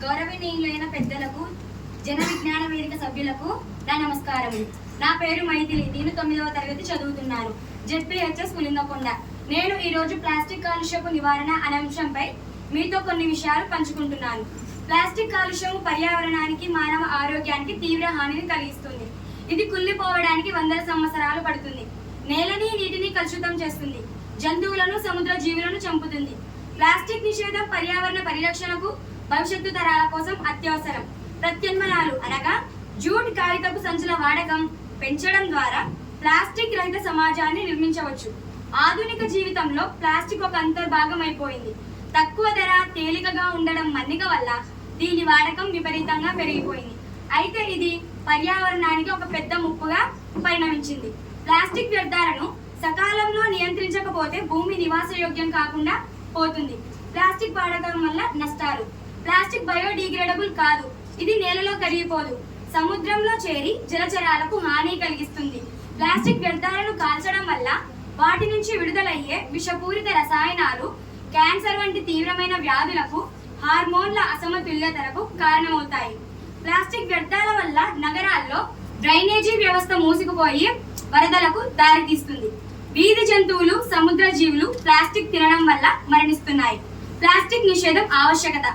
గౌరవనీయులైన పెద్దలకు, జన విజ్ఞాన వేదిక సభ్యులకు నా నమస్కారములు. నా పేరు మైథిలి. నేను 9వ తరగతి చదువుతున్నాను. జెడ్పీహెచ్ఎస్ పులిందకొండ. నేను ఈరోజు ప్లాస్టిక్ కాలుష్యపు నివారణ అనే అంశంపై మీతో కొన్ని విషయాలు పంచుకుంటున్నాను. ప్లాస్టిక్ కాలుష్యము పర్యావరణానికి, మానవ ఆరోగ్యానికి తీవ్ర హానిని కలిగిస్తుంది. ఇది కుళ్ళిపోవడానికి వందల సంవత్సరాలు పడుతుంది. నేలని, నీటిని కలుషితం చేస్తుంది. జంతువులను, సముద్ర జీవులను చంపుతుంది. ప్లాస్టిక్ నిషేధం పర్యావరణ పరిరక్షణకు, భవిష్యత్తు తరాల కోసం అత్యవసరం. ప్రత్యామ్నాయాలు అనగా జూట్, కాగితపు సంచుల వాడకం పెంచడం ద్వారా ప్లాస్టిక్ రహిత సమాజాన్ని నిర్మించవచ్చు. ఆధునిక జీవితంలో ప్లాస్టిక్ ఒక అంతర్భాగం అయిపోయింది. తక్కువ ధర, తేలికగా ఉండడం మన్నిక వల్ల దీని వాడకం విపరీతంగా పెరిగిపోయింది. అయితే ఇది పర్యావరణానికి ఒక పెద్ద ముప్పుగా పరిణమించింది. ప్లాస్టిక్ వ్యర్థాలను సకాలంలో నియంత్రించకపోతే భూమి నివాసయోగ్యం కాకుండా పోతుంది. ప్లాస్టిక్ వాడకం వల్ల నష్టాలు. ప్లాస్టిక్ బయోడిగ్రేడబుల్ కాదు. ఇది నేలలో కరిగిపోదు. సముద్రంలో చేరి జలచరాలకు హాని కలిగిస్తుంది. ప్లాస్టిక్ వ్యర్థాలను కాల్చడం వల్ల వాటి నుంచి విడుదలయ్యే విషపూరిత రసాయనాలు క్యాన్సర్ వంటి తీవ్రమైన వ్యాధులకు, హార్మోన్ల అసమతుల్యతలకు కారణమవుతాయి. ప్లాస్టిక్ వ్యర్థాల వల్ల నగరాల్లో డ్రైనేజీ వ్యవస్థ మూసుకుపోయి వరదలకు దారితీస్తుంది. వీధి జంతువులు, సముద్ర జీవులు ప్లాస్టిక్ తినడం వల్ల మరణిస్తున్నాయి. ప్లాస్టిక్ నిషేధం ఆవశ్యకత.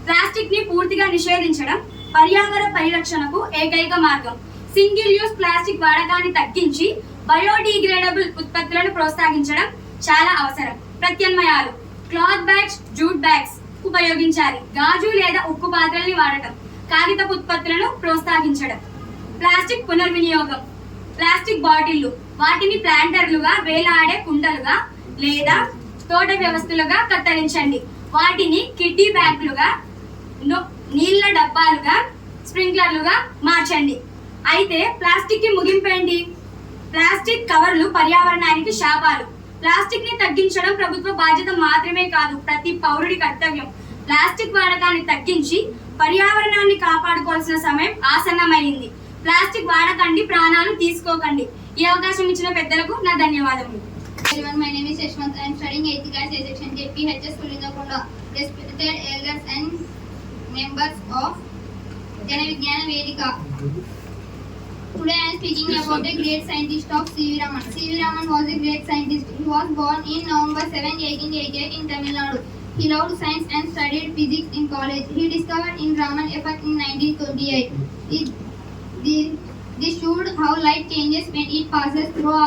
ప్లాస్టిక్ ని పూర్తిగా నిషేధించడం పర్యావరణ పరిరక్షణకు ఏకైక మార్గం. సింగిల్ యూజ్ ప్లాస్టిక్ వాడకాన్ని తగ్గించి బయోడిగ్రేడబుల్ ఉత్పత్తులను ప్రోత్సహించడం చాలా అవసరం. ప్రత్యామ్నాయాలు: క్లాత్ బ్యాగ్స్, జూట్ బ్యాగ్స్ ఉపయోగించాలి. గాజు లేదా ఉక్కు పాత్రల్ని వాడటం. కాగితపు ఉత్పత్తులను ప్రోత్సహించడం. ప్లాస్టిక్ పునర్వినియోగం. ప్లాస్టిక్ బాటిళ్లు, వాటిని ప్లాంటర్లుగా, వేలాడే కుండలుగా లేదా తోట వ్యవస్థలుగా కత్తిరించండి. వాటిని కిడ్డీ బ్యాగ్లుగా, నీళ్ల డబ్బాలుగా, స్ప్రింక్లర్లుగా మార్చండి. అయితే ప్లాస్టిక్ కి ముగింపేంటి? ప్లాస్టిక్ కవర్లు పర్యావరణానికి శాపాలు. ప్లాస్టిక్ ని తగ్గించడం ప్రభుత్వ బాధ్యత మాత్రమే కాదు, ప్రతి పౌరుడి కర్తవ్యం. ప్లాస్టిక్ వాడకాన్ని తగ్గించి పర్యావరణాన్ని కాపాడుకోవాల్సిన సమయం ఆసన్నమైంది. ప్లాస్టిక్ వాడకండి, ప్రాణాలు తీసుకోకండి. ఈ అవకాశం ఇచ్చిన పెద్దలకు నా ధన్యవాదములు. Everyone, my name is Yashwant. I am studying 8th class A section JPHS Pulindakonda. Respected elders and members of Jana Vijnana Vedika. Today I am speaking about a great scientist of C.V. Raman. C.V. Raman was a great scientist. He was born in November 7, 1888 in Tamil Nadu. He loved science and studied physics in college. He discovered in Raman effect in 1928. This showed how light changes when it passes through